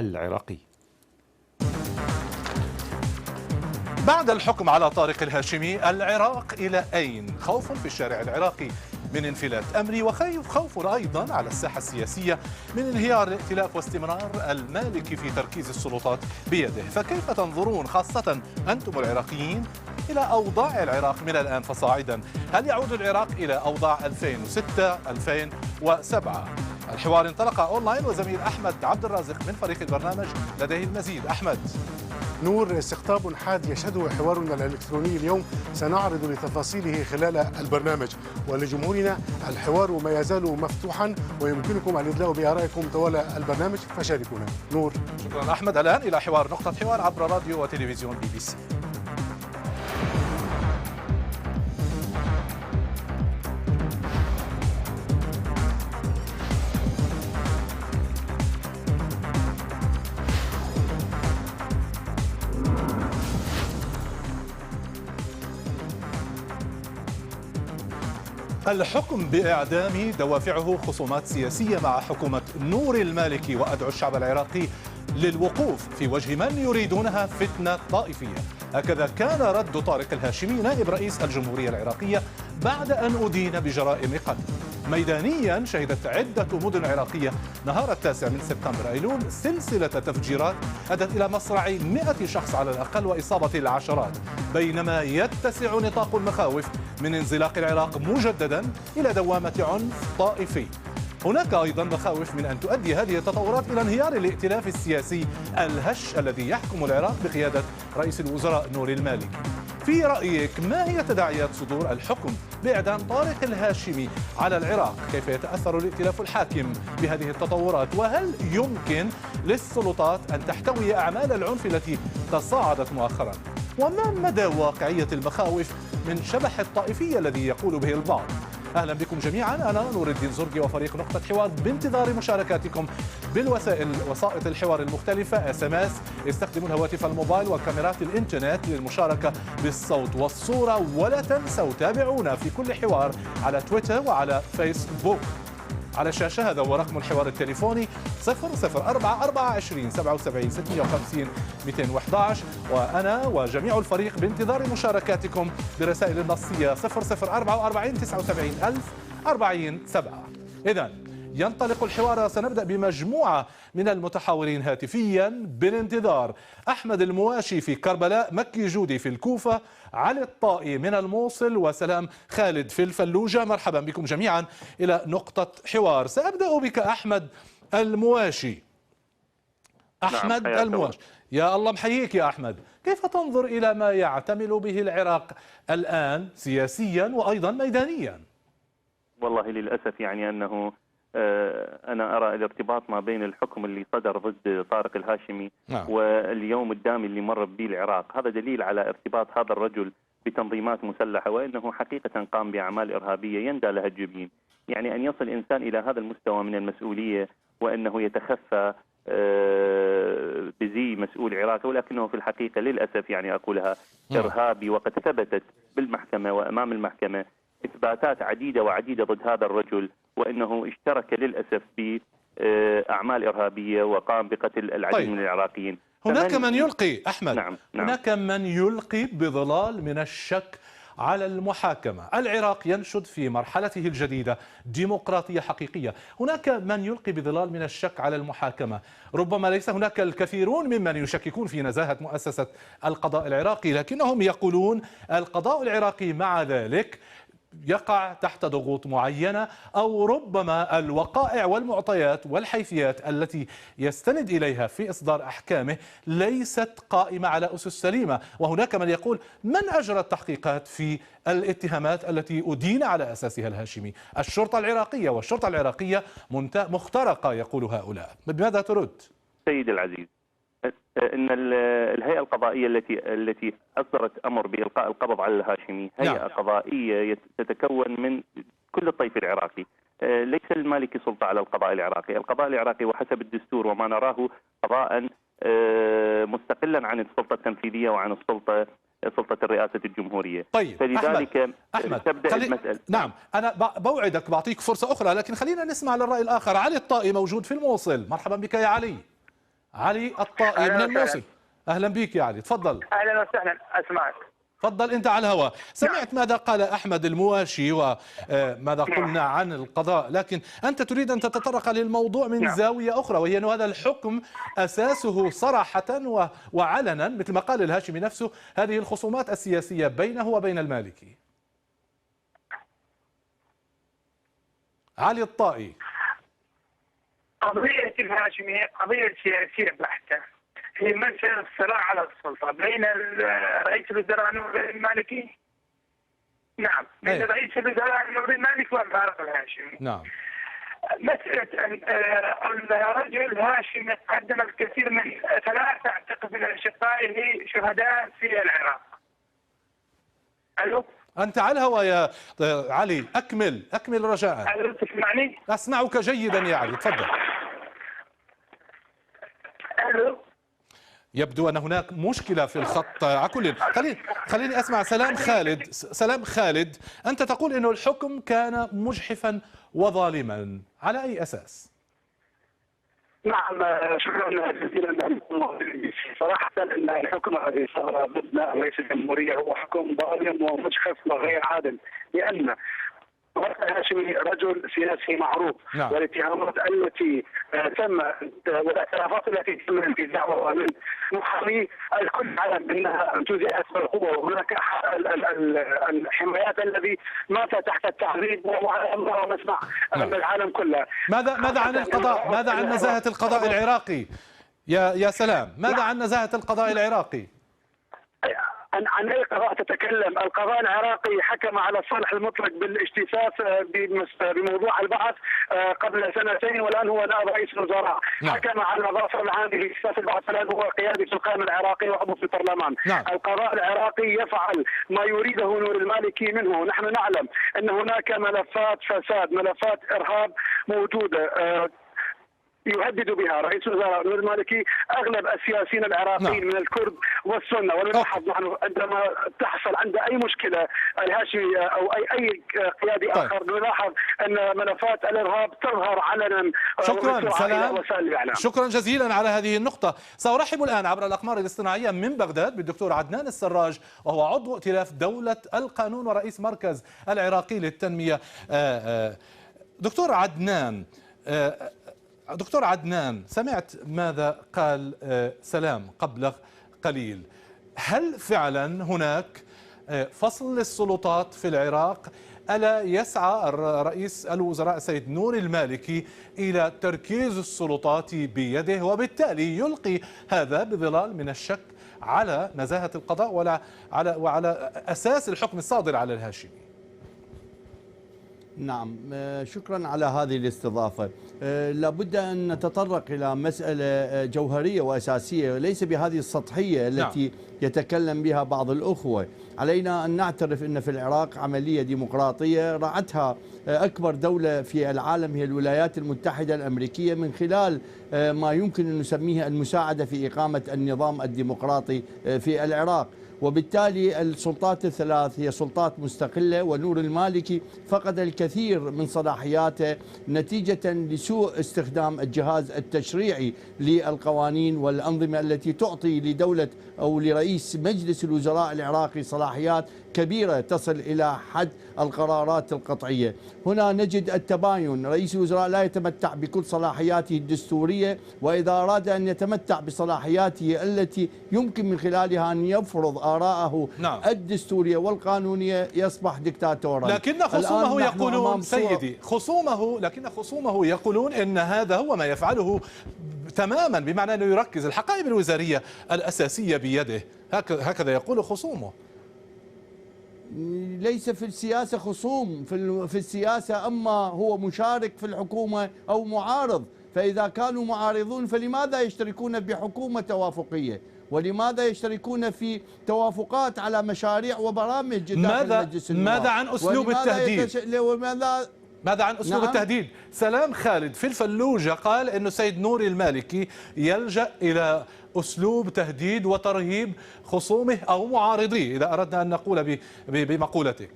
العراقي. بعد الحكم على طارق الهاشمي، العراق إلى أين؟ خوف في الشارع العراقي من انفلات أمني، وخوف أيضا على الساحة السياسية من انهيار الائتلاف واستمرار المالكي في تركيز السلطات بيده. فكيف تنظرون خاصة أنتم العراقيين إلى أوضاع العراق من الآن فصاعدا؟ هل يعود العراق إلى أوضاع 2006-2007؟ الحوار انطلق أونلاين، وزميل أحمد عبد الرازق من فريق البرنامج لديه المزيد. أحمد. نور، استقطاب حاد يشهده حوارنا الإلكتروني اليوم سنعرض لتفاصيله خلال البرنامج، ولجمهورنا الحوار ما يزال مفتوحا ويمكنكم الإدلاء بآرائكم طوال البرنامج، فشاركونا. نور. شكرا أحمد. الآن إلى نقطة حوار عبر راديو وتلفزيون BBC. الحكم بإعدام دوافعه خصومات سياسية مع حكومة نور المالكي، وأدعو الشعب العراقي للوقوف في وجه من يريدونها فتنة طائفية. هكذا كان رد طارق الهاشمي نائب رئيس الجمهورية العراقية بعد أن أدين بجرائم قتل. ميدانيا، شهدت عدة مدن عراقية نهار 9 سبتمبر أيلول سلسلة تفجيرات أدت إلى مصرع 100 شخص على الأقل وإصابة العشرات، بينما يتسع نطاق المخاوف من انزلاق العراق مجددا إلى دوامة عنف طائفي. هناك أيضا مخاوف من أن تؤدي هذه التطورات إلى انهيار الائتلاف السياسي الهش الذي يحكم العراق بقيادة رئيس الوزراء نور المالكي. في رأيك، ما هي تداعيات صدور الحكم بإعدام طارق الهاشمي على العراق؟ كيف يتأثر الائتلاف الحاكم بهذه التطورات؟ وهل يمكن للسلطات أن تحتوي أعمال العنف التي تصاعدت مؤخرا؟ وما مدى واقعية المخاوف من شبح الطائفية الذي يقول به البعض؟ أهلا بكم جميعا. أنا نور الدين زرقي وفريق نقطة حوار بانتظار مشاركاتكم وسائط الحوار المختلفة. SMS، استخدموا الهواتف الموبايل وكاميرات الإنترنت للمشاركة بالصوت والصورة، ولا تنسوا تابعونا في كل حوار على تويتر وعلى فيسبوك. على الشاشة هذا هو رقم الحوار التليفوني 004 24 77 650 211، وأنا وجميع الفريق بانتظار مشاركاتكم برسائل النصية 004 79 1000 47. إذن ينطلق الحوار. سنبدأ بمجموعة من المتحاورين هاتفيا بالانتظار. أحمد المواشي في كربلاء، مكي جودي في الكوفة، علي الطائي من الموصل، وسلام خالد في الفلوجة. مرحبا بكم جميعا إلى نقطة حوار. سأبدأ بك أحمد المواشي. أحمد المواشي، يا الله محييك يا أحمد. كيف تنظر إلى ما يعتمل به العراق الآن سياسيا وأيضا ميدانيا؟ والله للأسف يعني أنه أنا أرى الارتباط ما بين الحكم اللي صدر ضد طارق الهاشمي واليوم الدامي اللي مر به العراق، هذا دليل على ارتباط هذا الرجل بتنظيمات مسلحة، وأنه حقيقة قام بأعمال إرهابية يندى لها الجبين. يعني أن يصل إنسان إلى هذا المستوى من المسؤولية وأنه يتخفى بزي مسؤول عراقي، ولكنه في الحقيقة للأسف يعني أقولها إرهابي. وقد ثبتت بالمحكمة وأمام المحكمة إثباتات عديدة ضد هذا الرجل، وأنه اشترك للأسف بأعمال إرهابية وقام بقتل العديد من العراقيين. هناك من يلقي أحمد، نعم. هناك من يلقي بظلال من الشك على المحاكمة. العراق ينشد في مرحلته الجديدة ديمقراطية حقيقية. هناك من يلقي بظلال من الشك على المحاكمة. ربما ليس هناك الكثيرون ممن يشككون في نزاهة مؤسسة القضاء العراقي، لكنهم يقولون القضاء العراقي مع ذلك يقع تحت ضغوط معينة، أو ربما الوقائع والمعطيات والحيثيات التي يستند إليها في إصدار أحكامه ليست قائمة على أسس سليمة. وهناك من يقول من أجرى التحقيقات في الاتهامات التي أدين على أساسها الهاشمي؟ الشرطة العراقية، والشرطة العراقية مخترقة يقول هؤلاء. بماذا ترد؟ سيد العزيز، ان الهيئه القضائيه التي اصدرت امر بالقاء القبض على الهاشمي هيئه قضائيه تتكون من كل الطيف العراقي. ليس المالكي سلطه على القضاء العراقي، القضاء العراقي وحسب الدستور وما نراه قضاء مستقلا عن السلطه التنفيذيه وعن سلطه الرئاسه الجمهوريه. طيب فلذلك أحمد تبدا المساله. نعم، انا بوعدك بعطيك فرصه اخرى، لكن خلينا نسمع للراي الاخر. علي الطائي موجود في الموصل. مرحبا بك يا علي. علي الطائي من الموصل. أهلا بك يا علي، تفضل. اهلا وسهلا، اسمعك. تفضل أنت على الهواء. سمعت ماذا قال أحمد المواشي وماذا قلنا عن القضاء، لكن أنت تريد أن تتطرق للموضوع من زاوية أخرى، وهي أن هذا الحكم أساسه صراحة وعلنا مثل ما قال الهاشمي نفسه هذه الخصومات السياسية بينه وبين المالكي. علي الطائي. قضية الهاشمي قضية سياسية بحتة، هي مسألة صراع على السلطة بين رئيس الوزراء نور المالكي. نعم، بين رئيس الوزراء نور المالكي والفارق الهاشمي. نعم. مسألة الرجل الهاشمي قدم الكثير من 3 أعتقد من أشقائه شهداء في العراق. ألو؟ أنت على الهواء يا علي، أكمل رجاء. ألو تسمعني؟ أسمعك جيدا يا علي، تفضل. ألو؟ يبدو أن هناك مشكلة في الخط. على كل خليني أسمع سلام خالد. أنت تقول أنه الحكم كان مجحفا وظالما، على أي أساس؟ نعم، شكرا جزيلا. صراحة أن الحكم الذي صار ضد رئيس الجمهورية هو حكم ظالم ومجحف وغير عادل، لأن الهاشمي رجل سياسي معروف. نعم. والاتهامات التي تم والاعترافات التي تم انتزاعها من محامي الكل علم انها انتزعت بالقوه، وهناك الحمايات الذي مات تحت التعذيب وهو نسمع من العالم كله. ماذا عن القضاء؟ ماذا عن نزاهة القضاء العراقي؟ يا سلام، ماذا عن نزاهة القضاء العراقي؟ عن اي قضاء تتكلم؟ القضاء العراقي حكم على الصالح المطلق بالاجتثاث بموضوع البعث قبل 2 والان هو نائب رئيس الوزراء. نعم. حكم على الظافر العام باجتثاث البعث، الان هو قيادي في القائمه العراقي وعضو في البرلمان. نعم. القضاء العراقي يفعل ما يريده نور المالكي منه. نحن نعلم ان هناك ملفات فساد، ملفات ارهاب موجوده يهدد بها رئيس الوزراء نور المالكي اغلب السياسيين العراقيين. نعم. من الكرد والسنه. ونلاحظ نحن عندما تحصل عند اي مشكله الهاشمي او اي قيادي اخر نلاحظ ان ملفات الارهاب تظهر علنا. شكرا سلام، شكرا جزيلا على هذه النقطه. سارحب الان عبر الاقمار الاصطناعيه من بغداد بالدكتور عدنان السراج، وهو عضو ائتلاف دوله القانون ورئيس مركز العراقي للتنميه. دكتور عدنان، سمعت ماذا قال سلام قبل قليل. هل فعلا هناك فصل للسلطات في العراق؟ ألا يسعى رئيس الوزراء السيد نور المالكي إلى تركيز السلطات بيده، وبالتالي يلقي هذا بظلال من الشك على نزاهة القضاء وعلى أساس الحكم الصادر على الهاشمي؟ نعم، شكرا على هذه الاستضافة. لابد أن نتطرق إلى مسألة جوهرية وأساسية، ليس بهذه السطحية التي يتكلم بها بعض الأخوة. علينا أن نعترف أن في العراق عملية ديمقراطية رعتها أكبر دولة في العالم هي الولايات المتحدة الأمريكية من خلال ما يمكن أن نسميه المساعدة في إقامة النظام الديمقراطي في العراق. وبالتالي السلطات الثلاث هي سلطات مستقلة، ونور المالكي فقد الكثير من صلاحياته نتيجة لسوء استخدام الجهاز التشريعي للقوانين والأنظمة التي تعطي لدولة أو لرئيس مجلس الوزراء العراقي صلاحيات كبيرة تصل إلى حد القرارات القطعية. هنا نجد التباين، رئيس الوزراء لا يتمتع بكل صلاحياته الدستورية، وإذا أراد أن يتمتع بصلاحياته التي يمكن من خلالها أن يفرض آراءه الدستورية والقانونية يصبح دكتاتورا. لكن خصومه يقولون سيدي خصومه يقولون إن هذا هو ما يفعله تماما، بمعنى أنه يركز الحقائب الوزارية الأساسية بيده، هكذا يقول خصومه. ليس في السياسة خصوم، في السياسة أما هو مشارك في الحكومة أو معارض. فإذا كانوا معارضون فلماذا يشتركون بحكومة توافقية؟ ولماذا يشتركون في توافقات على مشاريع وبرامج داخل مجلس النواب؟ ماذا عن أسلوب التهديد؟ ماذا عن أسلوب التهديد؟ سلام خالد في الفلوجة قال أنه السيد نور المالكي يلجأ إلى أسلوب تهديد وترهيب خصومه أو معارضيه، إذا أردنا أن نقول بمقولتك.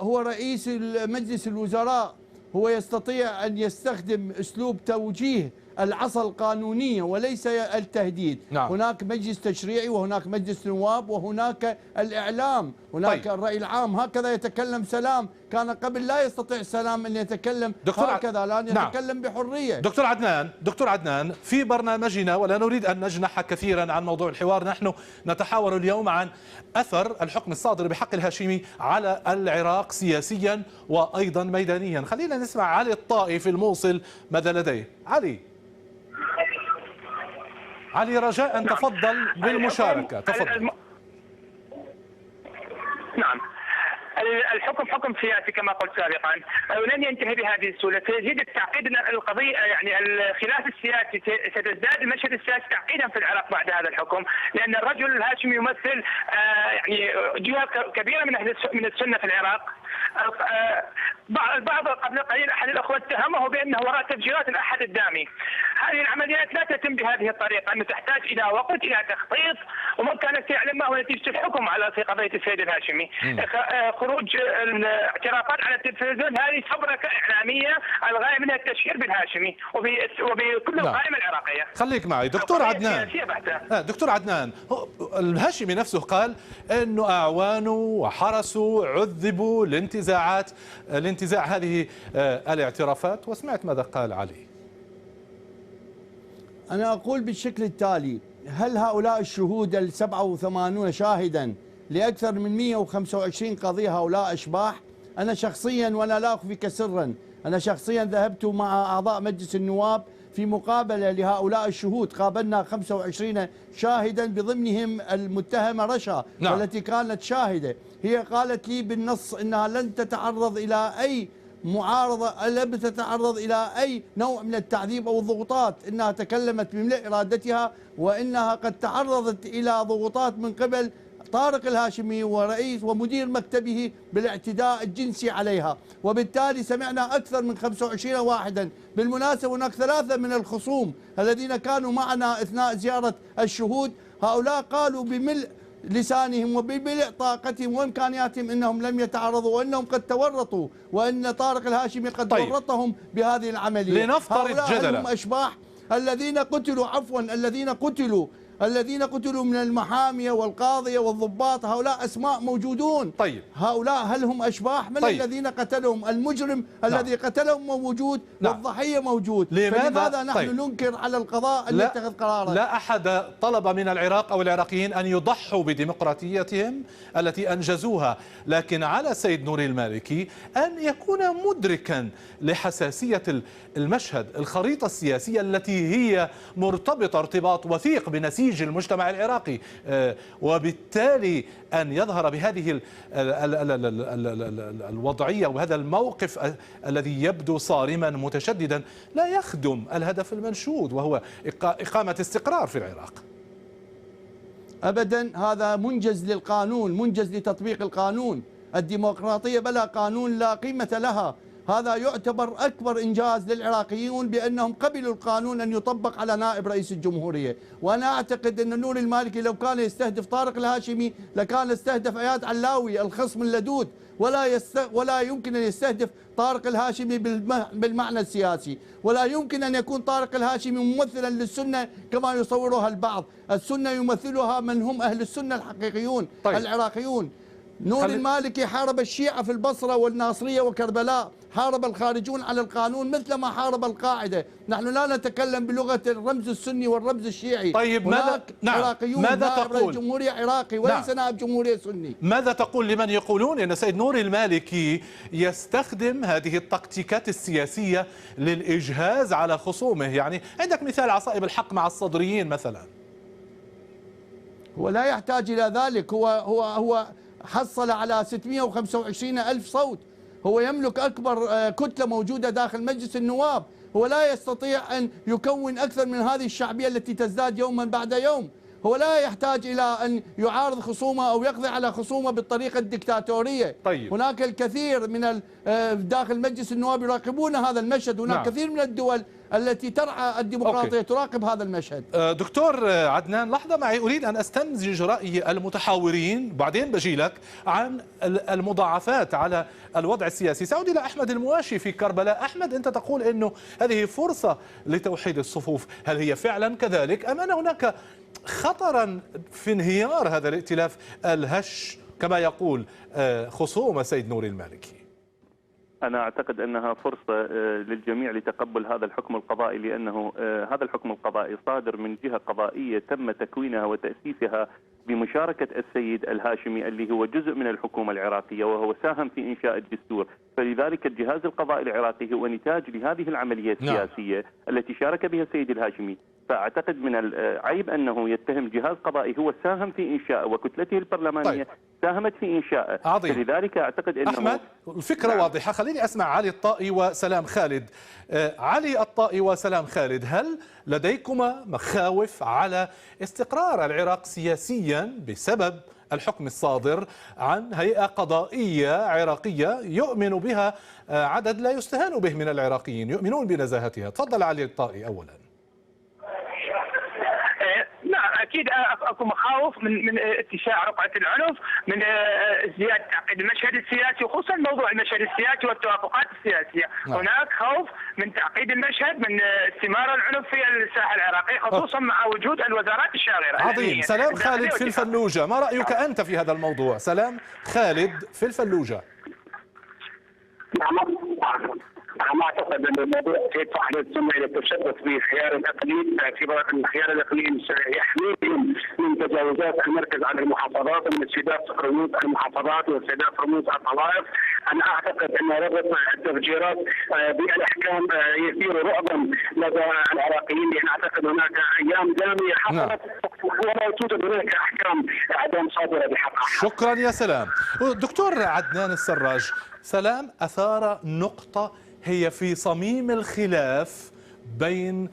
هو رئيس مجلس الوزراء، هو يستطيع أن يستخدم أسلوب توجيه العصا القانونية وليس التهديد. نعم. هناك مجلس تشريعي وهناك مجلس نواب وهناك الإعلام، هناك الرأي العام. هكذا يتكلم سلام، كان قبل لا يستطيع سلام أن يتكلم هكذا، الآن يتكلم بحرية. دكتور عدنان، في برنامجنا ولا نريد أن نجنح كثيرا عن موضوع الحوار، نحن نتحاور اليوم عن أثر الحكم الصادر بحق الهاشمي على العراق سياسيا وأيضا ميدانيا. خلينا نسمع علي الطائي في الموصل ماذا لديه. علي رجاء تفضل بالمشاركة، تفضل. نعم، الحكم حكم سياسي كما قلت سابقا، ولن ينتهي بهذه السهوله، سيزيد التعقيد القضيه، يعني الخلاف السياسي ستزداد المشهد السياسي تعقيدا في العراق بعد هذا الحكم، لان الرجل الهاشمي يمثل يعني جهه كبيره من السنه في العراق. البعض قبل قليل احد الاخوه اتهمه بانه وراء تفجيرات الاحد الدامي. هذه العمليات لا تتم بهذه الطريقه، انه تحتاج الى وقت، الى تخطيط، ومن كانت تعلم ما هو نتيجه الحكم في قضيه السيد الهاشمي. خروج الاعترافات على التلفزيون هذه فبركه اعلاميه الغايه منها التشهير بالهاشمي وبكل القائمه العراقيه. خليك معي دكتور عدنان. دكتور عدنان، الهاشمي نفسه قال انه اعوانه وحرسه عذبوا لانتزاع هذه الاعترافات، وسمعت ماذا قال علي. أنا أقول بالشكل التالي: هل هؤلاء الشهود 87 شاهدا لأكثر من 125 قضية هؤلاء أشباح؟ أنا شخصيا، وأنا لا أخفيك سرا، أنا شخصيا ذهبت مع أعضاء مجلس النواب في مقابلة لهؤلاء الشهود، قابلنا 25 شاهدا بضمنهم المتهمة رشا. نعم. والتي كانت شاهدة، هي قالت لي بالنص أنها لن تتعرض إلى أي معارضة، لم تتعرض إلى أي نوع من التعذيب أو الضغوطات، إنها تكلمت بملء إرادتها، وإنها قد تعرضت إلى ضغوطات من قبل طارق الهاشمي ورئيس ومدير مكتبه بالاعتداء الجنسي عليها. وبالتالي سمعنا أكثر من 25 واحدا. بالمناسبة هناك 3 من الخصوم الذين كانوا معنا أثناء زيارة الشهود، هؤلاء قالوا بملء لسانهم وبملء طاقتهم وامكانياتهم انهم لم يتعرضوا، وانهم قد تورطوا، وان طارق الهاشمي قد ورطهم بهذه العمليه. لنفترض جدلا هم اشباح الذين قتلوا، الذين قتلوا من المحامية والقاضية والضباط، هؤلاء أسماء موجودون. هؤلاء هل هم أشباح؟ من الذين قتلهم؟ المجرم الذي قتلهم موجود، والضحية موجود. فلماذا نحن ننكر على القضاء أن يتخذ قرارا؟ لا أحد طلب من العراق أو العراقيين أن يضحوا بديمقراطيتهم التي أنجزوها، لكن على سيد نوري المالكي أن يكون مدركا لحساسية المشهد، الخريطة السياسية التي هي مرتبطة ارتباط وثيق بنسيج المجتمع العراقي، وبالتالي أن يظهر بهذه الوضعية وهذا الموقف الذي يبدو صارما متشددا لا يخدم الهدف المنشود، وهو إقامة استقرار في العراق. أبدا، هذا منجز للقانون، منجز لتطبيق القانون. الديمقراطية بلا قانون لا قيمة لها. هذا يعتبر أكبر إنجاز للعراقيون بأنهم قبلوا القانون أن يطبق على نائب رئيس الجمهورية. وأنا أعتقد أن نوري المالكي لو كان يستهدف طارق الهاشمي لكان استهدف اياد علاوي الخصم اللدود، ولا يمكن أن يستهدف طارق الهاشمي بالمعنى السياسي، ولا يمكن أن يكون طارق الهاشمي ممثلا للسنة كما يصورها البعض. السنة يمثلها من هم أهل السنة الحقيقيون العراقيون. نوري المالكي حارب الشيعة في البصرة والناصرية وكربلاء، حارب الخارجون على القانون مثل ما حارب القاعدة. نحن لا نتكلم بلغة الرمز السني والرمز الشيعي. طيب ماذا تقول؟ الجمهورية عراقي وليس نائب جمهورية سني. ماذا تقول لمن يقولون أن سيد نوري المالكي يستخدم هذه التكتيكات السياسية للإجهاز على خصومه؟ يعني عندك مثال عصائب الحق مع الصدريين مثلا. هو لا يحتاج إلى ذلك. هو حصل على 625 ألف صوت. هو يملك أكبر كتلة موجودة داخل مجلس النواب. هو لا يستطيع أن يكون أكثر من هذه الشعبية التي تزداد يوما بعد يوم. هو لا يحتاج إلى أن يعارض خصومه أو يقضي على خصومه بالطريقة الدكتاتورية. هناك الكثير من داخل مجلس النواب يراقبون هذا المشهد. هناك كثير من الدول التي ترعى الديمقراطية تراقب هذا المشهد. دكتور عدنان، لحظة معي، أريد أن أستنتج رأي المتحاورين بعدين بجي لك عن المضاعفات على الوضع السياسي. سأعود إلى أحمد المواشي في كربلاء. أحمد، أنت تقول أنه هذه فرصة لتوحيد الصفوف، هل هي فعلا كذلك أم أن هناك خطرا في انهيار هذا الائتلاف الهش كما يقول خصوم السيد نوري المالكي؟ أنا أعتقد أنها فرصة للجميع لتقبل هذا الحكم القضائي، لأنه هذا الحكم القضائي صادر من جهة قضائية تم تكوينها وتأسيسها بمشاركة السيد الهاشمي اللي هو جزء من الحكومة العراقية، وهو ساهم في إنشاء الدستور. فلذلك الجهاز القضائي العراقي هو نتاج لهذه العملية السياسية التي شارك بها السيد الهاشمي. فأعتقد من العيب أنه يتهم جهاز قضائي هو ساهم في إنشائه وكتلته البرلمانية ساهمت في إنشائه. عظيم. فلذلك أعتقد أنه أحمد، الفكرة واضحة. خليني أسمع علي الطائي وسلام خالد. علي الطائي وسلام خالد، هل لديكما مخاوف على استقرار العراق سياسيا بسبب الحكم الصادر عن هيئة قضائية عراقية يؤمن بها عدد لا يستهان به من العراقيين، يؤمنون بنزاهتها؟ تفضل علي الطائي أولا. نعم، اكيد اكو مخاوف من اتساع رقعه العنف، من زياده تعقيد المشهد السياسي، وخصوصا موضوع المشهد السياسي والتوافقات السياسيه. هناك خوف من تعقيد المشهد، من استمرار العنف في الساحه العراقيه، خصوصا مع وجود الوزارات الشاغره. عظيم. سلام خالد في الفلوجه، ما رايك انت في هذا الموضوع؟ سلام خالد في الفلوجه. ما اعتقد ان الموضوع سيدفع على السنه الى التشبث بخيار الاقليم، باعتبار ان خيار الاقليم سيحميهم من تجاوزات المركز على المحافظات ومن استهداف رموز المحافظات واستهداف رموز الطوائف. انا اعتقد ان ربط التفجيرات بالاحكام يثير رعبا لدى العراقيين، لان اعتقد هناك ايام داميه حصلت ولا توجد هناك احكام اعدام صادره بحقها. شكرا يا سلام. دكتور عدنان السراج، سلام أثار نقطة هي في صميم الخلاف بين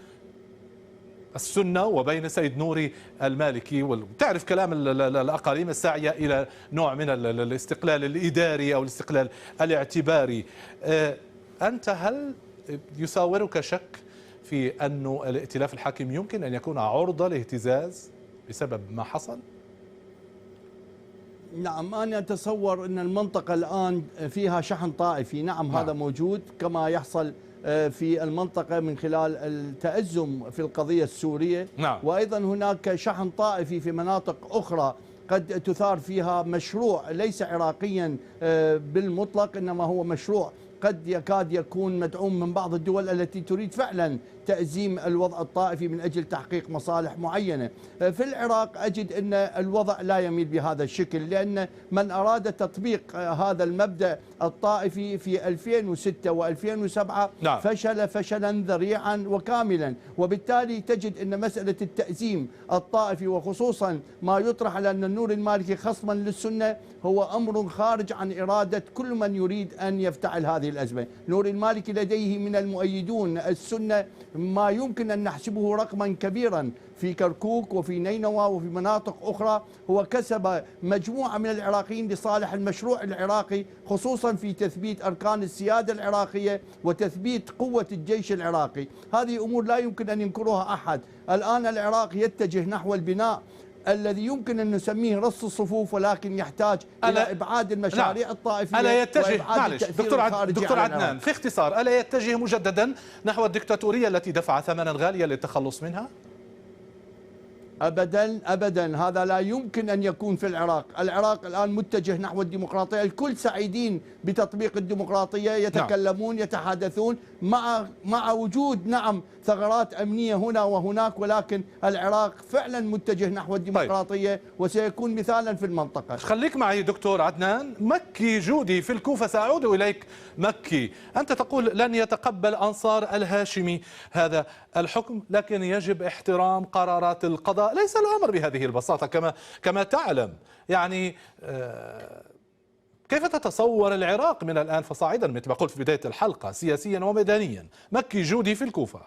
السنة وبين سيد نوري المالكي، وتعرف كلام الأقاليم الساعية إلى نوع من الاستقلال الإداري أو الاستقلال الاعتباري. أنت هل يساورك شك في أن الائتلاف الحاكم يمكن أن يكون عرضة لاهتزاز بسبب ما حصل؟ نعم، أنا أتصور أن المنطقة الآن فيها شحن طائفي. نعم. هذا موجود كما يحصل في المنطقة من خلال التأزم في القضية السورية. نعم. وأيضا هناك شحن طائفي في مناطق أخرى قد تثار فيها مشروع ليس عراقيا بالمطلق، إنما هو مشروع قد يكاد يكون مدعوم من بعض الدول التي تريد فعلا تأزيم الوضع الطائفي من أجل تحقيق مصالح معينة. في العراق أجد أن الوضع لا يميل بهذا الشكل، لأن من أراد تطبيق هذا المبدأ الطائفي في 2006 و2007 نعم. فشل فشلا ذريعا وكاملا، وبالتالي تجد أن مسألة التأزيم الطائفي وخصوصا ما يطرح على أن النور المالكي خصما للسنة هو أمر خارج عن إرادة كل من يريد أن يفتعل هذه الأزمة. نور المالكي لديه من المؤيدون السنة ما يمكن أن نحسبه رقما كبيرا في كركوك وفي نينوى وفي مناطق أخرى. هو كسب مجموعة من العراقيين لصالح المشروع العراقي، خصوصا في تثبيت أركان السيادة العراقية وتثبيت قوة الجيش العراقي. هذه أمور لا يمكن أن ينكرها أحد. الآن العراق يتجه نحو البناء الذي يمكن أن نسميه رص الصفوف، ولكن يحتاج إلى إبعاد المشاريع الطائفية. ألا يتجه، معلش دكتور عدنان في اختصار، ألا يتجه مجددا نحو الدكتاتورية التي دفع ثمنا غاليا للتخلص منها؟ أبدا أبدا، هذا لا يمكن أن يكون في العراق. العراق الآن متجه نحو الديمقراطية، الكل سعيدين بتطبيق الديمقراطية، يتكلمون يتحدثون مع وجود نعم ثغرات أمنية هنا وهناك، ولكن العراق فعلا متجه نحو الديمقراطية وسيكون مثالا في المنطقة. خليك معي دكتور عدنان. مكي جودي في الكوفة، سأعود إليك. مكي، أنت تقول لن يتقبل أنصار الهاشمي هذا الحكم، لكن يجب احترام قرارات القضاء. ليس الأمر بهذه البساطة كما تعلم. يعني كيف تتصور العراق من الآن فصاعدا مثل ما قلت في بداية الحلقة سياسيا وميدانيا؟ مكي جودي في الكوفة.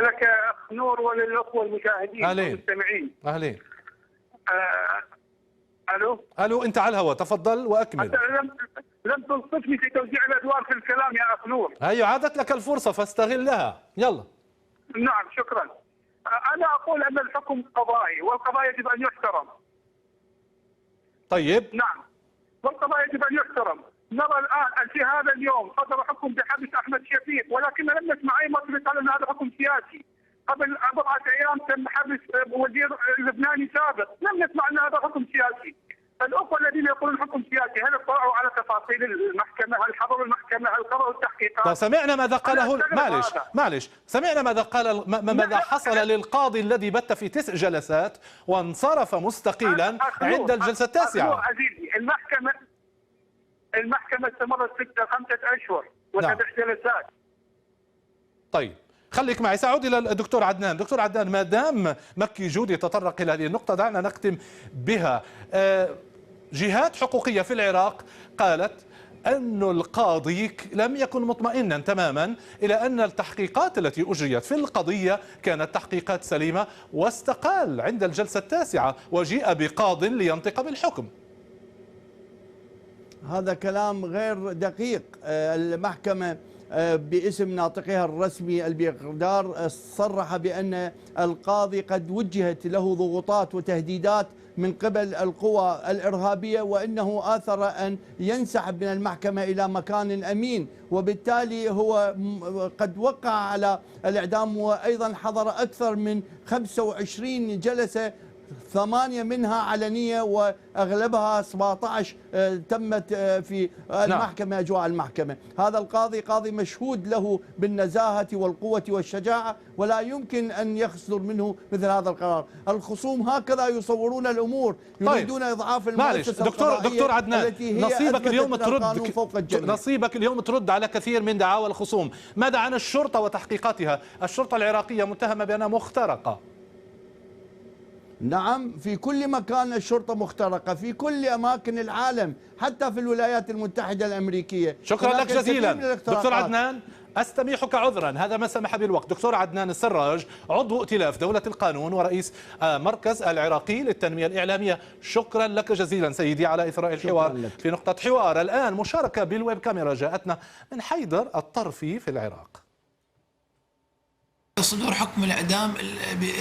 لك أخ نور وللأخوة المشاهدين والمستمعين. أهلين. ألو أنت على الهواء، تفضل وأكمل. لم تنصفني في توزيع الأدوار في الكلام يا أخ نور. هي عادت لك الفرصة فاستغلها. يلا. نعم شكرا. أنا أقول أن الحكم قضائي والقضاء يجب أن يحترم. طيب. نعم والقضاء يجب أن يحترم. نرى الآن في هذا اليوم صدر حكم بحبس أحمد شفيق، ولكن لم نسمع أي مصري قال أن هذا حكم سياسي. قبل 4 أيام تم حبس وزير لبناني سابق، لم نسمع أن هذا حكم سياسي. الأخوة الذين يقولون حكم سياسي هل اطلعوا على تفاصيل المحكمة؟ هل حضروا المحكمة؟ هل قرأوا التحقيقات؟ طيب سمعنا ماذا قاله معلش سمعنا ماذا حصل للقاضي الذي بت في 9 جلسات وانصرف مستقيلا عند الجلسة التاسعة. عزيزي المحكمة استمرت 5 أشهر و7 جلسات. طيب خليك معي، سأعود إلى الدكتور عدنان. دكتور عدنان، ما دام مكي جودي تطرق إلى هذه النقطة دعنا نختم بها. جهات حقوقية في العراق قالت أن القاضي لم يكن مطمئنا تماما إلى أن التحقيقات التي أجريت في القضية كانت تحقيقات سليمة، واستقال عند الجلسة التاسعة وجيء بقاض لينطق بالحكم. هذا كلام غير دقيق. المحكمة باسم ناطقها الرسمي البيقدار صرح بأن القاضي قد وجهت له ضغوطات وتهديدات من قبل القوى الإرهابية، وأنه آثر أن ينسحب من المحكمة إلى مكان أمين، وبالتالي هو قد وقع على الإعدام، وأيضا حضر أكثر من 25 جلسة، 8 منها علنية وأغلبها 17 تمت في المحكمة، أجواء المحكمة. هذا القاضي قاضي مشهود له بالنزاهة والقوة والشجاعة، ولا يمكن أن يصدر منه مثل هذا القرار. الخصوم هكذا يصورون الأمور، يريدون إضعاف المؤسسة القضائية. دكتور عدنان، التي هي نصيبك اليوم ترد على كثير من دعاوى الخصوم. ماذا عن الشرطة وتحقيقاتها؟ الشرطة العراقية متهمة بأنها مخترقة. نعم، في كل مكان الشرطة مخترقة، في كل أماكن العالم، حتى في الولايات المتحدة الأمريكية. شكرا لك جزيلا دكتور عدنان، أستميحك عذرا، هذا ما سمح بالوقت. دكتور عدنان السراج، عضو ائتلاف دولة القانون ورئيس مركز العراقي للتنمية الإعلامية، شكرا لك جزيلا سيدي على إثراء الحوار في نقطة حوار. الآن مشاركة بالويب كاميرا جاءتنا من حيدر الطرفي في العراق. صدور حكم الإعدام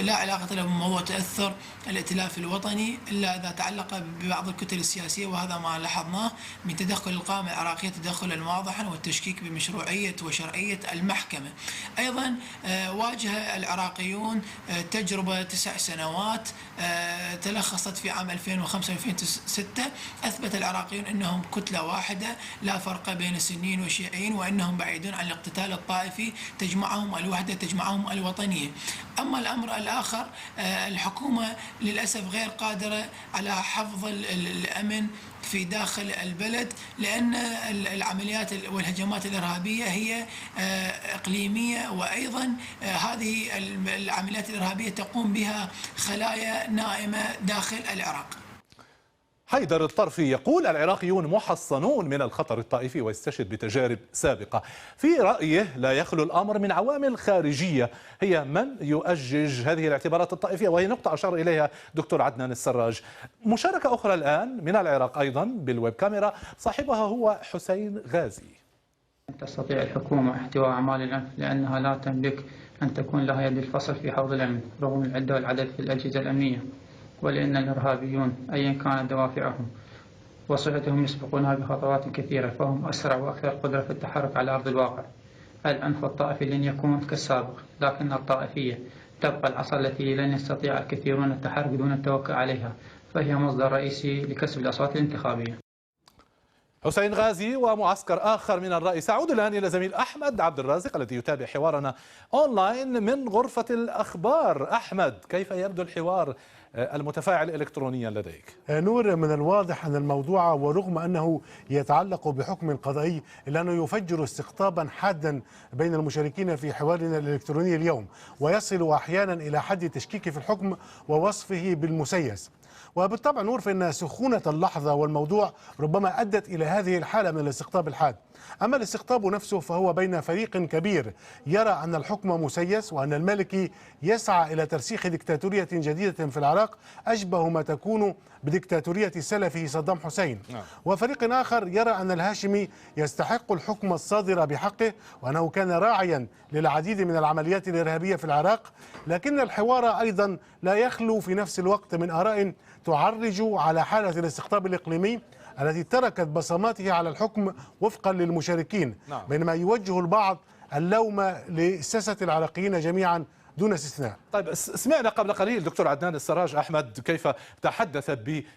لا علاقة له بموضوع تأثر الائتلاف الوطني إلا إذا تعلق ببعض الكتل السياسية، وهذا ما لاحظناه من تدخل القائمة العراقية تدخلا واضحا والتشكيك بمشروعية وشرعية المحكمة. أيضا واجه العراقيون تجربة 9 سنوات تلخصت في عام 2005-2006. أثبت العراقيون أنهم كتلة واحدة لا فرق بين السنيين والشيعيين، وأنهم بعيدون عن الاقتتال الطائفي، تجمعهم الوحدة، تجمعهم الوطنية. أما الأمر الآخر، الحكومة للأسف غير قادرة على حفظ الأمن في داخل البلد، لأن العمليات والهجمات الإرهابية هي إقليمية، وأيضا هذه العمليات الإرهابية تقوم بها خلايا نائمة داخل العراق. حيدر الطرفي يقول العراقيون محصنون من الخطر الطائفي ويستشهد بتجارب سابقة. في رأيه لا يخلو الأمر من عوامل خارجية هي من يؤجج هذه الاعتبارات الطائفية، وهي نقطة أشار إليها دكتور عدنان السراج. مشاركة أخرى الآن من العراق أيضا بالويب كاميرا، صاحبها هو حسين غازي. تستطيع الحكومة احتواء أعمال الأنف لأنها لا تملك أن تكون لها يد الفصل في حوض الأمن رغم العدة والعدد في الأجهزة الأمنية، ولأن الإرهابيون أيا كانت دوافعهم وصفتهم يسبقونها بخطوات كثيرة، فهم أسرع وأكثر قدرة في التحرك على أرض الواقع. الأنف الطائفي لن يكون كالسابق، لكن الطائفية تبقى العصا التي لن يستطيع الكثيرون التحرك دون التوكل عليها، فهي مصدر رئيسي لكسب الأصوات الانتخابية. حسين غازي. ومعسكر آخر من الرأي. سأعود الآن إلى زميل أحمد عبد الرازق الذي يتابع حوارنا أونلاين من غرفة الأخبار. أحمد، كيف يبدو الحوار المتفاعل إلكترونيا لديك؟ نور، من الواضح أن الموضوع ورغم أنه يتعلق بحكم قضائي إلا أنه يفجر استقطابا حادا بين المشاركين في حوارنا الإلكتروني اليوم، ويصل أحيانا إلى حد التشكيك في الحكم ووصفه بالمسيس. وبالطبع نور، فإن سخونة اللحظة والموضوع ربما أدت إلى هذه الحالة من الاستقطاب الحاد. أما الاستقطاب نفسه فهو بين فريق كبير يرى أن الحكم مسيس وأن المالكي يسعى إلى ترسيخ ديكتاتورية جديدة في العراق أشبه ما تكون بديكتاتورية سلفه صدام حسين، وفريق آخر يرى أن الهاشمي يستحق الحكم الصادر بحقه وأنه كان راعيا للعديد من العمليات الإرهابية في العراق. لكن الحوار أيضا لا يخلو في نفس الوقت من آراء تعرج على حالة الاستقطاب الإقليمي التي تركت بصماته على الحكم وفقا للمشاركين، بينما يوجه البعض اللوم للساسة العراقيين جميعا دون استثناء. طيب، سمعنا قبل قليل دكتور عدنان السراج أحمد كيف تحدث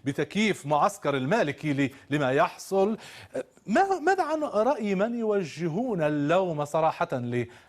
بتكييف معسكر المالكي لما يحصل. ماذا عن رأي من يوجهون اللوم صراحة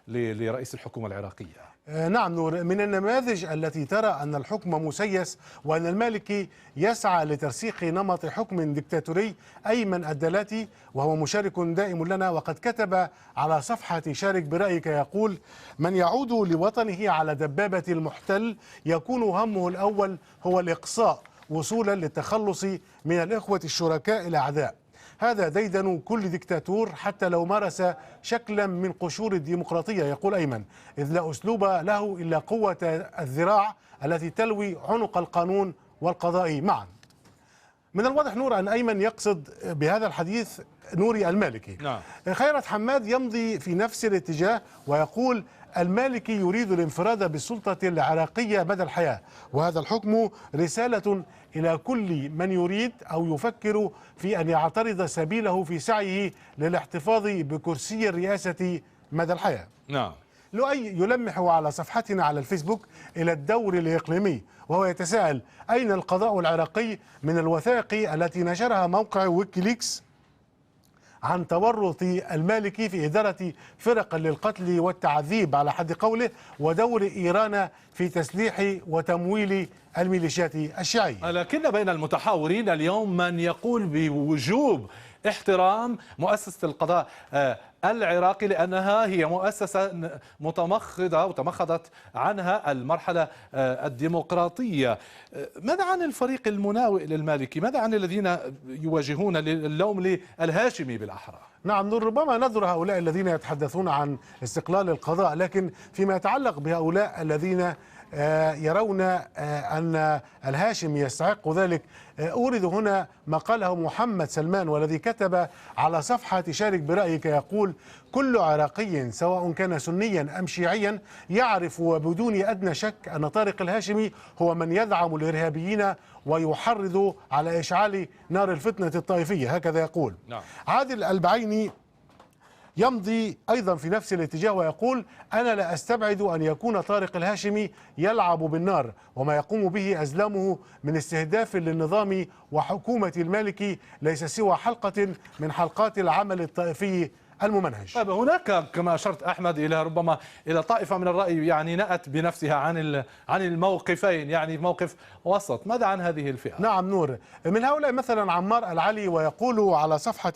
لرئيس الحكومة العراقية؟ نعم نور، من النماذج التي ترى أن الحكم مسيس وأن المالكي يسعى لترسيخ نمط حكم ديكتاتوري أيمن الدلاتي، وهو مشارك دائم لنا وقد كتب على صفحة شارك برأيك يقول: من يعود لوطنه على دبابة المحتل يكون همه الأول هو الإقصاء وصولا للتخلص من الإخوة الشركاء الأعداء. هذا ديدن كل ديكتاتور حتى لو مارس شكلا من قشور الديمقراطية، يقول أيمن، إذ لا أسلوب له إلا قوة الذراع التي تلوي عنق القانون والقضاء معا. من الواضح نور أن أيمن يقصد بهذا الحديث نوري المالكي. خيرت حماد يمضي في نفس الاتجاه ويقول: المالكي يريد الانفراد بالسلطة العراقية مدى الحياة، وهذا الحكم رسالة إلى كل من يريد أو يفكر في أن يعترض سبيله في سعيه للاحتفاظ بكرسي الرئاسة مدى الحياة. لؤي يلمح على صفحتنا على الفيسبوك إلى الدور الإقليمي، وهو يتساءل: أين القضاء العراقي من الوثائق التي نشرها موقع ويكيليكس عن تورط المالكي في إدارة فرق للقتل والتعذيب على حد قوله، ودور إيران في تسليح وتمويل الميليشيات الشيعية؟ لكن بين المتحاورين اليوم من يقول بوجوب احترام مؤسسة القضاء العراقي لأنها هي مؤسسة متمخضة وتمخضت عنها المرحلة الديمقراطية. ماذا عن الفريق المناوئ للمالكي؟ ماذا عن الذين يواجهون اللوم للهاشمي بالأحرى؟ نعم، ربما نظر هؤلاء الذين يتحدثون عن استقلال القضاء، لكن فيما يتعلق بهؤلاء الذين يرون أن الهاشمي يستحق ذلك، أورد هنا ما قاله محمد سلمان والذي كتب على صفحة شارك برأيك يقول: كل عراقي سواء كان سنيا أم شيعيا يعرف وبدون أدنى شك أن طارق الهاشمي هو من يدعم الإرهابيين ويحرض على إشعال نار الفتنة الطائفية، هكذا يقول. عادل البعيني يمضي أيضا في نفس الاتجاه ويقول: أنا لا أستبعد أن يكون طارق الهاشمي يلعب بالنار، وما يقوم به أزلامه من استهداف للنظام وحكومة المالكي ليس سوى حلقة من حلقات العمل الطائفي الممنهج. طيب، هناك كما أشرت أحمد إلى ربما إلى طائفة من الرأي يعني نأت بنفسها عن الموقفين، يعني موقف وسط. ماذا عن هذه الفئة؟ نعم نور، من هؤلاء مثلا عمار العلي ويقول على صفحة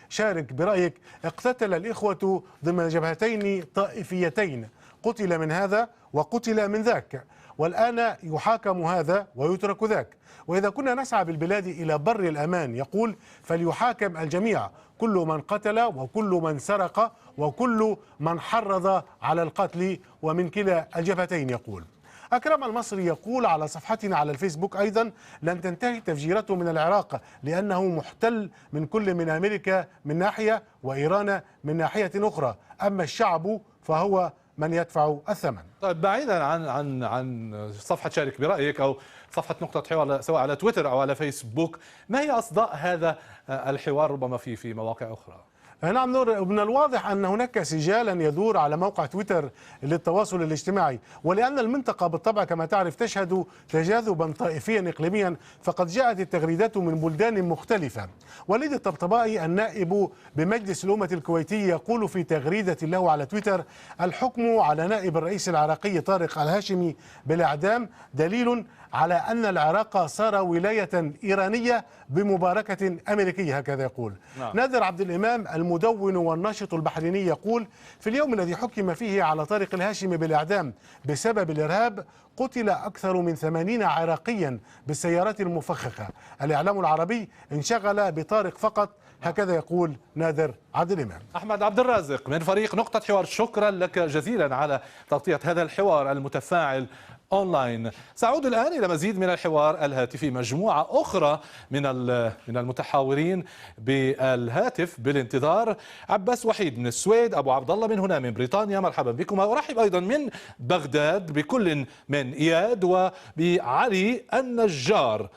شارك برأيك: اقتتل الإخوة ضمن جبهتين طائفيتين، قتل من هذا وقتل من ذاك، والآن يحاكم هذا ويترك ذاك، وإذا كنا نسعى بالبلاد إلى بر الأمان يقول فليحاكم الجميع، كل من قتل وكل من سرق وكل من حرض على القتل ومن كلا الجبهتين يقول. أكرم المصري يقول على صفحتنا على الفيسبوك أيضا: لن تنتهي تفجيرته من العراق لأنه محتل من كل من أمريكا من ناحية وإيران من ناحية أخرى، أما الشعب فهو من يدفع الثمن. طيب، بعيدا عن صفحة شارك برأيك أو صفحة نقطة حوار سواء على تويتر أو على فيسبوك، ما هي أصداء هذا الحوار ربما في مواقع أخرى؟ نعم نور، من الواضح أن هناك سجالا يدور على موقع تويتر للتواصل الاجتماعي، ولأن المنطقة بالطبع كما تعرف تشهد تجاذبا طائفيا إقليميا، فقد جاءت التغريدات من بلدان مختلفة. وليد الطبطبائي النائب بمجلس الأمة الكويتي يقول في تغريدة له على تويتر: الحكم على نائب الرئيس العراقي طارق الهاشمي بالإعدام دليل على أن العراق صار ولاية إيرانية بمباركة أمريكية، هكذا يقول. نادر عبد الإمام المدون والناشط البحريني يقول: في اليوم الذي حكم فيه على طارق الهاشمي بالإعدام بسبب الإرهاب قتل أكثر من 80 عراقيا بالسيارات المفخخة. الإعلام العربي انشغل بطارق فقط هكذا يقول نادر عادل إمام. أحمد عبد الرازق من فريق نقطة حوار، شكرا لك جزيلا على تغطية هذا الحوار المتفاعل أونلاين. سأعود الآن إلى مزيد من الحوار الهاتفي. مجموعة أخرى من المتحاورين بالهاتف بالانتظار. عباس وحيد من السويد، أبو عبد الله من هنا من بريطانيا، مرحبا بكم. وأرحب أيضا من بغداد بكل من إياد وبعلي النجار.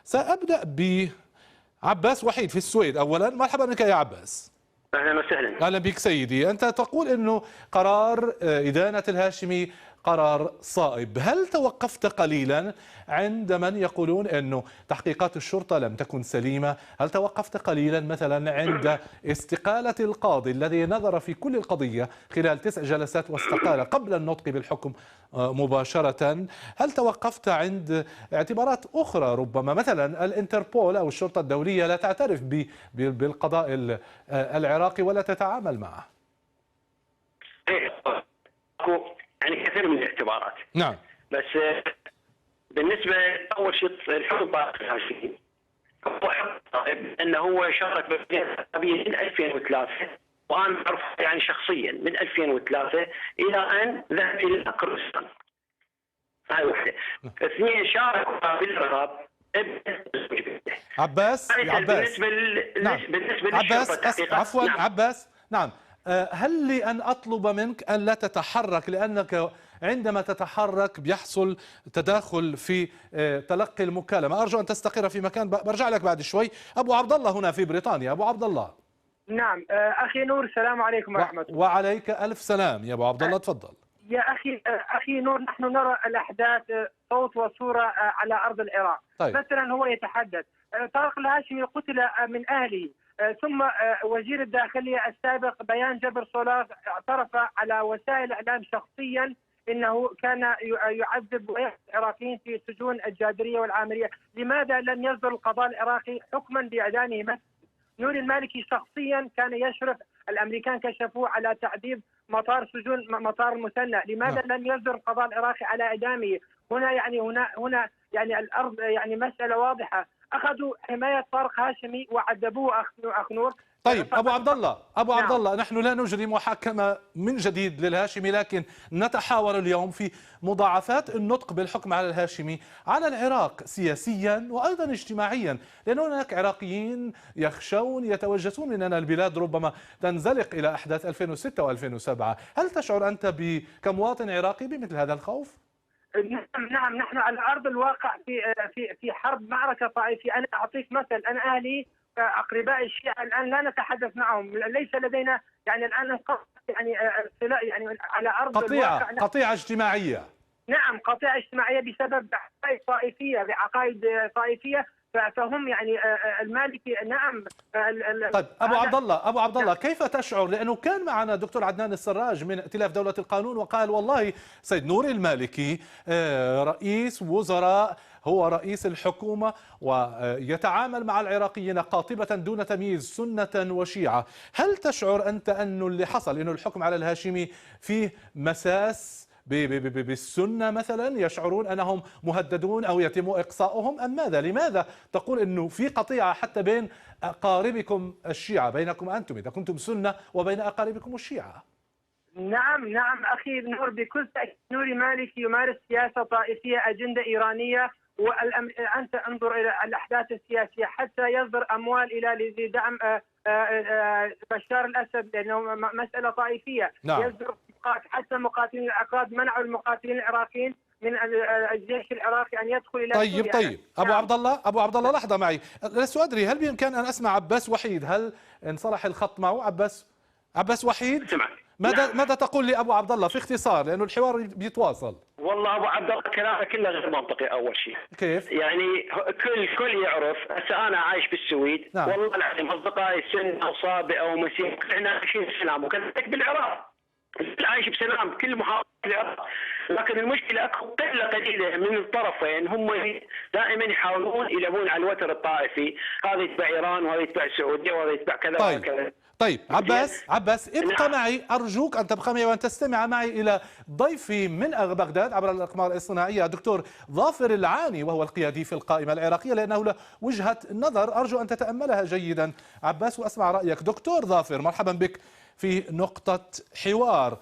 سأبدأ بعباس وحيد في السويد أولا. مرحبا بك يا عباس. اهلا وسهلا. اهلا بك سيدي. انت تقول انه قرار ادانه الهاشمي قرار صائب، هل توقفت قليلا عند من يقولون انه تحقيقات الشرطه لم تكن سليمه؟ هل توقفت قليلا مثلا عند استقاله القاضي الذي نظر في كل القضيه خلال 9 جلسات واستقال قبل النطق بالحكم مباشره؟ هل توقفت عند اعتبارات اخرى، ربما مثلا الانتربول او الشرطه الدوليه لا تعترف بالقضاء العراقي ولا تتعامل معه؟ يعني كثير من الاعتبارات. نعم. بس بالنسبه اول شيء الحكم الهاشمي انه هو شارك بالانتخابيه من 2003 وانا اعرفه يعني شخصيا من 2003 الى ان ذهب الى كردستان. هاي وحده. اثنين شاركوا بالارهاب. عباس بالنسبه عباس عفوا. نعم. عباس نعم. هل لي أن أطلب منك أن لا تتحرك، لأنك عندما تتحرك بيحصل تداخل في تلقي المكالمة. أرجو أن تستقر في مكان، برجع لك بعد شوي. أبو عبد الله هنا في بريطانيا. أبو عبد الله. نعم أخي نور، السلام عليكم ورحمة الله. وعليك ألف سلام يا أبو عبد الله، تفضل. يا أخي نور، نحن نرى الأحداث صوت وصورة على أرض العراق. طيب. مثلا هو يتحدث طارق الهاشمي قتل من أهله، ثم وزير الداخلية السابق بيان جبر صولاف اعترف على وسائل الإعلام شخصيا انه كان يعذب العراقيين في سجون الجادريه والعامريه. لماذا لم يصدر القضاء العراقي حكما باعدامه؟ نور المالكي شخصيا كان يشرف، الامريكان كشفوه على تعذيب مطار المثنى. لماذا لم يصدر القضاء العراقي على اعدامه؟ هنا يعني الارض يعني مساله واضحه. اخذوا حمايه طارق هاشمي وعذبوه اخ نور. طيب ابو عبد الله، نعم. عبد الله، نحن لا نجري محاكمه من جديد للهاشمي، لكن نتحاور اليوم في مضاعفات النطق بالحكم على الهاشمي على العراق سياسيا وايضا اجتماعيا، لان هناك عراقيين يخشون يتوجسون من ان البلاد ربما تنزلق الى احداث 2006 و2007. هل تشعر انت كمواطن عراقي بمثل هذا الخوف؟ نعم، نحن على ارض الواقع في حرب معركه طائفيه. انا اعطيك مثل، انا اهلي اقرباء الشيعة الان لا نتحدث معهم، ليس لدينا يعني الان يعني على ارض الواقع قطيعه اجتماعيه. نعم، قطيعه اجتماعيه بسبب عقائد طائفيه، فهم يعني المالكي. نعم. طيب ابو عبد الله، كيف تشعر؟ لانه كان معنا دكتور عدنان السراج من ائتلاف دوله القانون وقال والله سيد نور المالكي رئيس وزراء، هو رئيس الحكومة ويتعامل مع العراقيين قاطبة دون تمييز سنة وشيعة. هل تشعر أنت أنه اللي حصل أنه الحكم على الهاشمي فيه مساس بالسنة مثلا، يشعرون أنهم مهددون أو يتم إقصاؤهم أم ماذا؟ لماذا تقول أنه في قطيعة حتى بين أقاربكم الشيعة، بينكم أنتم إذا كنتم سنة وبين أقاربكم الشيعة؟ نعم أخي نور، بكل تأكيد نور المالكي يمارس سياسة طائفية، أجندة إيرانية. وأنت انظر إلى الأحداث السياسية حتى يصدر أموال إلى لدعم بشار الأسد، لأنه مسألة طائفية. نعم. يصدر حتى مقاتلين الأكراد، منعوا المقاتلين العراقيين من الجيش العراقي أن يدخل إلى طيب سوريا. أبو عبد الله لحظة معي، لست أدري هل بإمكان أن أسمع عباس وحيد؟ هل انصلح الخط معه عباس وحيد؟ سمعك. ماذا تقول لي ابو عبد الله في اختصار، لانه الحوار بيتواصل؟ والله ابو عبد الله كلامه كله غير منطقي. اول شيء كيف؟ يعني كل يعرف. هسه انا عايش بالسويد. نعم. والله العظيم اصدقائي سنه وصابئه ومسيح كلنا عايشين بسلام، وكذلك بالعراق الكل عايش بسلام، كل محافظه العراق. لكن المشكله اكو قله قليله من الطرفين هم دائما يحاولون يلعبون على الوتر الطائفي، هذا يتبع ايران وهذا يتبع السعوديه وهذا يتبع كذا وكذا. طيب عباس ابقى معي، أرجوك أن تبقى معي وأن تستمع معي إلى ضيفي من بغداد عبر الأقمار الصناعية دكتور ظافر العاني، وهو القيادي في القائمة العراقية، لأنه له وجهة نظر أرجو أن تتأملها جيدا عباس وأسمع رأيك. دكتور ظافر، مرحبا بك في نقطة حوار.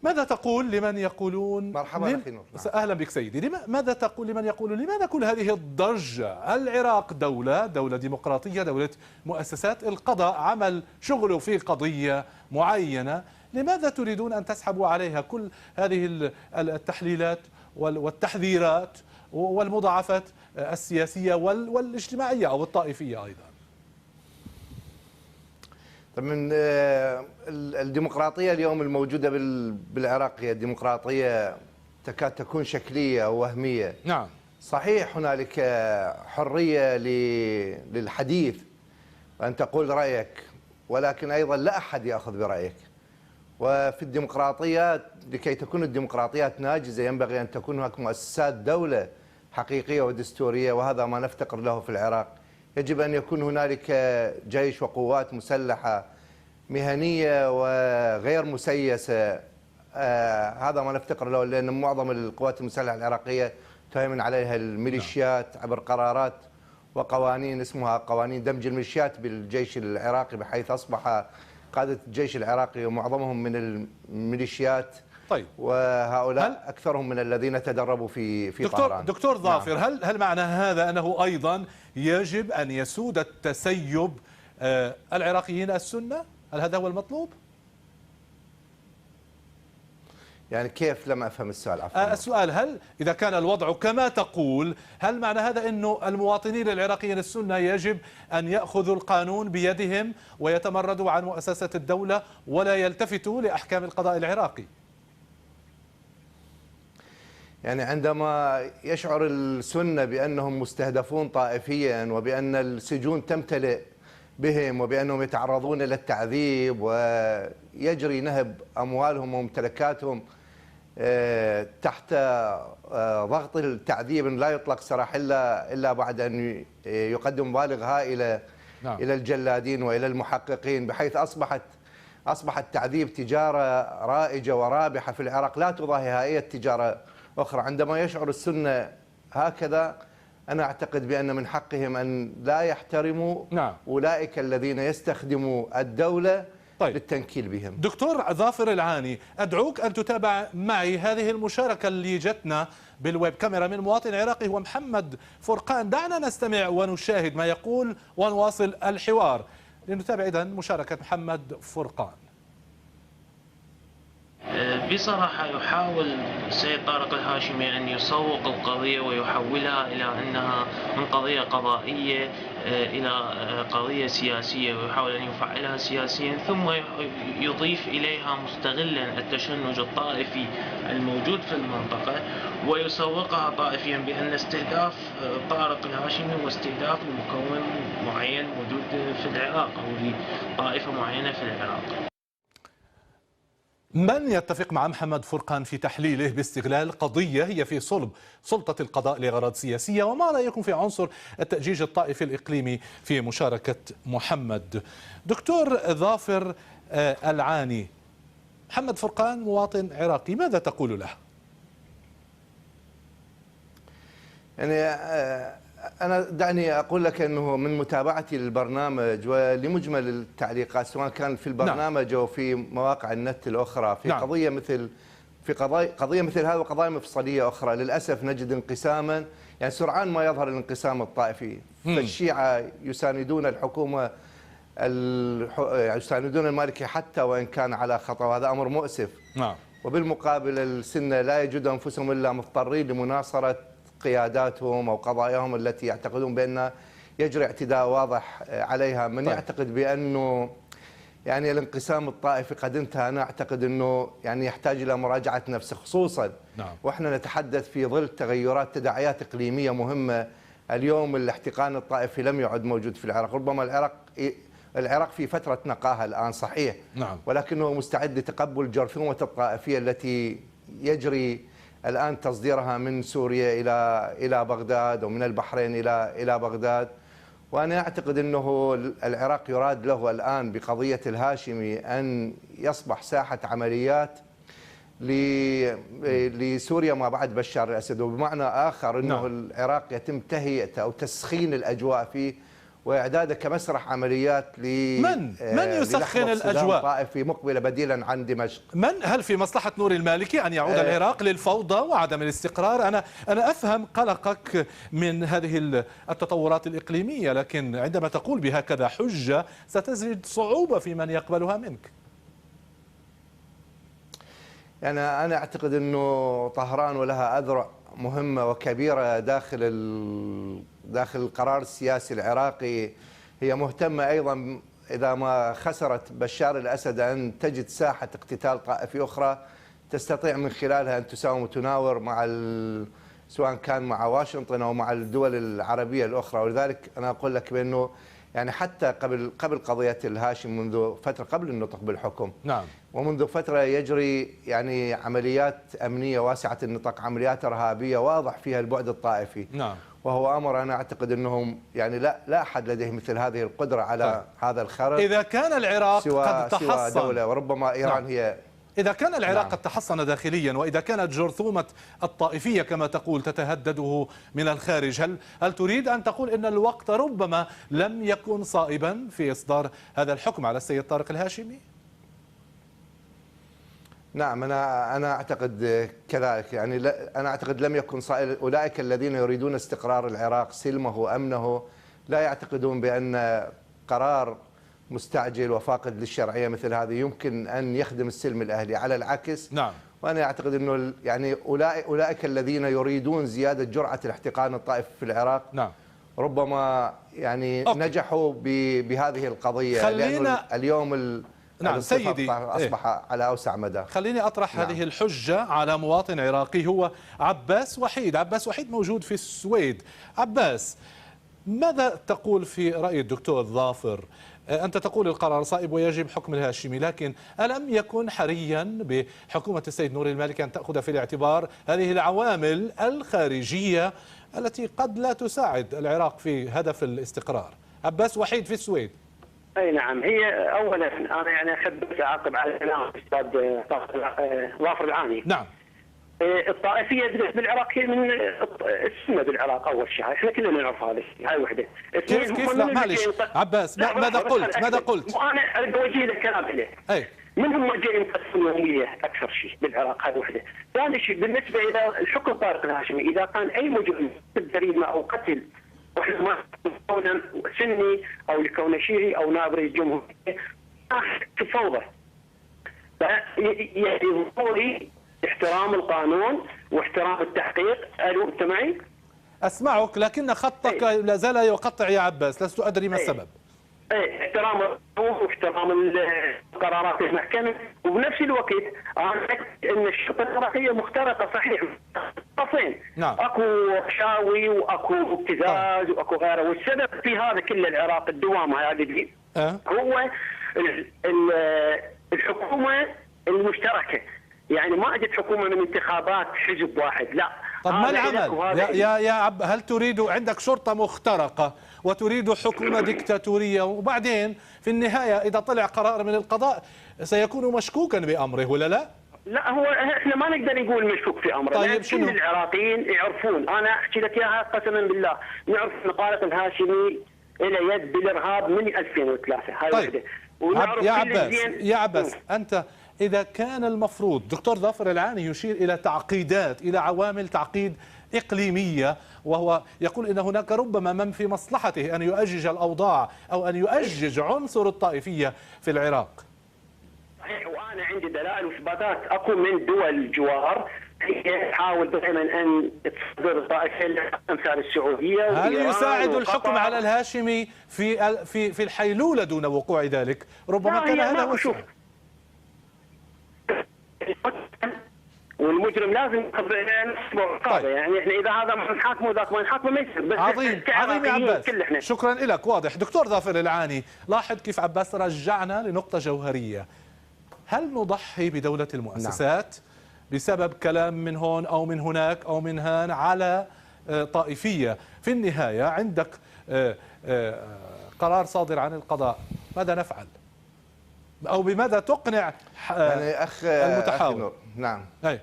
ماذا تقول لمن يقولون مرحبا أخي نور. أهلا بك سيدي. ماذا تقول لمن يقولون لماذا كل هذه الضجة؟ العراق دولة ديمقراطية، دولة مؤسسات، القضاء عمل شغله في قضية معينة، لماذا تريدون أن تسحبوا عليها كل هذه التحليلات والتحذيرات والمضاعفات السياسية والاجتماعية أو الطائفية أيضا؟ من الديمقراطية اليوم الموجودة بالعراق هي ديمقراطية تكاد تكون شكلية أو وهمية. نعم صحيح هنالك حرية للحديث وأن تقول رأيك، ولكن أيضا لا أحد يأخذ برأيك. وفي الديمقراطيات لكي تكون الديمقراطيات ناجزة ينبغي أن تكون هناك مؤسسات دولة حقيقية ودستورية، وهذا ما نفتقر له في العراق. يجب أن يكون هنالك جيش وقوات مسلحة مهنية وغير مسيسة، هذا ما نفتقر له، لأن معظم القوات المسلحة العراقية تهيمن عليها الميليشيات عبر قرارات وقوانين اسمها قوانين دمج الميليشيات بالجيش العراقي، بحيث أصبح قادة الجيش العراقي ومعظمهم من الميليشيات. طيب، وهؤلاء أكثرهم من الذين تدربوا في طهران. دكتور ظافر، نعم. هل معنى هذا أنه أيضا يجب أن يسود التسيب العراقيين السنة؟ هل هذا هو المطلوب؟ يعني كيف؟ لم أفهم السؤال عفوا. السؤال هل إذا كان الوضع كما تقول، هل معنى هذا أنه المواطنين العراقيين السنة يجب أن يأخذوا القانون بيدهم ويتمردوا عن مؤسسة الدولة ولا يلتفتوا لأحكام القضاء العراقي؟ يعني عندما يشعر السنة بأنهم مستهدفون طائفيا وبأن السجون تمتلئ بهم وبأنهم يتعرضون إلى التعذيب ويجري نهب أموالهم وممتلكاتهم تحت ضغط التعذيب، لا يطلق سراح إلا بعد أن يقدم مبالغ هائلة إلى الجلادين وإلى المحققين، بحيث أصبح التعذيب تجارة رائجة ورابحة في العراق لا تضاهيها أي تجارة أخرى. عندما يشعر السنة هكذا أنا أعتقد بأن من حقهم أن لا يحترموا أولئك الذين يستخدموا الدولة للتنكيل بهم. دكتور ظافر العاني، أدعوك أن تتابع معي هذه المشاركة اللي جتنا بالويب كاميرا من مواطن عراقي هو محمد فرقان. دعنا نستمع ونشاهد ما يقول ونواصل الحوار. لنتابع إذن مشاركة محمد فرقان. بصراحة يحاول السيد طارق الهاشمي أن يسوق القضية ويحولها إلى أنها من قضية قضائية إلى قضية سياسية، ويحاول أن يفعلها سياسيا ثم يضيف إليها مستغلا التشنج الطائفي الموجود في المنطقة ويسوقها طائفيا بأن استهداف طارق الهاشمي هو استهداف لمكون معين موجود في العراق أو لطائفة معينة في العراق. من يتفق مع محمد فرقان في تحليله باستغلال قضية هي في صلب سلطة القضاء لغرض سياسية؟ وما رأيكم في عنصر التأجيج الطائفي الإقليمي في مشاركة محمد؟ دكتور ظافر العاني، محمد فرقان مواطن عراقي، ماذا تقول له؟ يعني أنا دعني أقول لك أنه من متابعتي للبرنامج ولمجمل التعليقات سواء كان في البرنامج أو في مواقع النت الأخرى في قضية مثل هذه وقضايا مفصلية أخرى، للأسف نجد انقساما، يعني سرعان ما يظهر الانقسام الطائفي. فالشيعة يساندون الحكومة يساندون المالكي حتى وإن كان على خطأ، وهذا أمر مؤسف. وبالمقابل السنة لا يجدوا أنفسهم إلا مضطرين لمناصرة قياداتهم أو قضاياهم التي يعتقدون بأن يجري اعتداء واضح عليها. من يعتقد بأنه يعني الانقسام الطائفي قد انتهى، أنا أعتقد أنه يعني يحتاج إلى مراجعة نفسه، خصوصا وإحنا نتحدث في ظل تغيرات تداعيات إقليمية مهمة. اليوم الاحتقان الطائفي لم يعد موجود في العراق، ربما العراق في فترة نقاهة الآن صحيح، ولكنه مستعد لتقبل الجرثومة الطائفية التي يجري الآن تصديرها من سوريا إلى بغداد ومن البحرين إلى بغداد، وأنا أعتقد أنه العراق يراد له الآن بقضية الهاشمي أن يصبح ساحة عمليات لسوريا ما بعد بشار الأسد، وبمعنى آخر أنه العراق يتم تهيئته أو تسخين الأجواء فيه وإعداده كمسرح عمليات من يسخن الأجواء؟ طائفي مقبلة بديلا عن دمشق. هل في مصلحة نور المالكي أن يعود العراق للفوضى وعدم الاستقرار؟ أنا أفهم قلقك من هذه التطورات الإقليمية، لكن عندما تقول بهكذا حجة ستجد صعوبة في من يقبلها منك. يعني أنا أعتقد أنه طهران ولها أذرع مهمة وكبيرة داخل القرار السياسي العراقي. هي مهتمة أيضا إذا ما خسرت بشار الأسد أن تجد ساحة اقتتال طائفي أخرى تستطيع من خلالها أن تساوم وتناور مع سواء كان مع واشنطن أو مع الدول العربية الأخرى. ولذلك أنا أقول لك بأنه يعني حتى قبل قضية الهاشم منذ فترة قبل النطق بالحكم، نعم، ومنذ فترة يجري يعني عمليات أمنية واسعة النطاق، عمليات إرهابية واضح فيها البعد الطائفي، نعم، وهو أمر أنا أعتقد أنهم يعني لا أحد لديه مثل هذه القدرة على هذا الخرق. إذا كان العراق قد تحصن، سوى دولة وربما إيران، نعم، هي إذا كان العراق قد تحصن داخليا، وإذا كانت جرثومة الطائفية كما تقول تتهدده من الخارج، هل تريد أن تقول أن الوقت ربما لم يكن صائبا في إصدار هذا الحكم على السيد طارق الهاشمي؟ نعم، أنا أعتقد كذلك. يعني أنا أعتقد لم يكن صائب. أولئك الذين يريدون استقرار العراق، سلمه وأمنه، لا يعتقدون بأن قرار مستعجل وفاقد للشرعية مثل هذه يمكن أن يخدم السلم الأهلي. على العكس، نعم، وأنا أعتقد أنه يعني أولئك الذين يريدون زيادة جرعة الاحتقان الطائفي في العراق، نعم، ربما يعني نجحوا بهذه القضية. خلينا اليوم نعم سيدي أصبح على أوسع مدى. خليني أطرح هذه الحجة على مواطن عراقي هو عباس وحيد. عباس وحيد موجود في السويد. عباس، ماذا تقول في رأي الدكتور ظافر؟ أنت تقول القرار صائب ويجب حكم الهاشمي، لكن ألم يكن حريا بحكومة السيد نور المالكي أن تأخذ في الاعتبار هذه العوامل الخارجية التي قد لا تساعد العراق في هدف الاستقرار؟ عباس وحيد في السويد. اي نعم، هي اولا انا يعني احب اعقب على كلام الاستاذ ظافر العاني. نعم. الطائفيه بالعراق هي من السنه بالعراق اول شيء، احنا كلنا نعرف هذا الشيء، هاي وحده. كيف لا معلش عباس، ماذا قلت؟ وانا اريد اوجه لك كلام عليه. اي من هم جايين يقسمون اليوميه اكثر شيء بالعراق، هذه وحده. ثاني شيء بالنسبه الى الحكم طارق الهاشمي، اذا كان اي مجرم جريمه او قتل واحنا ما كونه سني او لكونه شيعي او نائب رئيس الجمهوريه في فوضى. يعني ضروري احترام القانون واحترام التحقيق. الو انت معي؟ اسمعك، لكن خطك لا زال يقطع يا عباس، لست ادري ما السبب. احترام القانون واحترام قرارات المحكمه، وبنفس الوقت انا ان الشرطه العراقيه مخترقه صحيح طرفين. نعم. اكو رشاوي واكو ابتزاز واكو غيره، والسبب في هذا كله العراق الدوامه هذه هو الحكومه المشتركه. يعني ما اجت حكومه من انتخابات حزب واحد، لا. طب ما العمل يا عب؟ هل تريد عندك شرطه مخترقه وتريد حكومه ديكتاتوريه، وبعدين في النهايه اذا طلع قرار من القضاء سيكون مشكوكا بامره ولا لا؟ لا، هو احنا ما نقدر نقول مشكوك في امره. طيب شنو؟ كل العراقيين يعرفون، انا احكي لك اياها قسما بالله، نعرف ان طارق الهاشمي له يد بالارهاب من 2003. هاي طيب يا عباس انت إذا كان المفروض، دكتور ظافر العاني يشير إلى تعقيدات، إلى عوامل تعقيد إقليمية، وهو يقول إن هناك ربما من في مصلحته أن يؤجج الأوضاع أو أن يؤجج عنصر الطائفية في العراق. صحيح، وأنا عندي دلائل وإثباتات أكو من دول الجوار هي تحاول دائما أن تصدر الطائفية أمثال السعودية. هل يساعد الحكم على الهاشمي في الحيلولة دون وقوع ذلك؟ ربما كان هذا هو الشيء. والمجرم لازم نحاسبه عقابه. يعني احنا اذا هذا ما نحاكمه ذاك ما نحاكمه ما يصير. عظيم يا عباس، شكرا لك. واضح. دكتور ظافر العاني، لاحظ كيف عباس رجعنا لنقطة جوهرية. هل نضحي بدولة المؤسسات بسبب كلام من هون او من هناك او من هان على طائفية. في النهاية عندك قرار صادر عن القضاء، ماذا نفعل؟ أو بماذا تقنع يعني المتحاور؟ نعم. أي.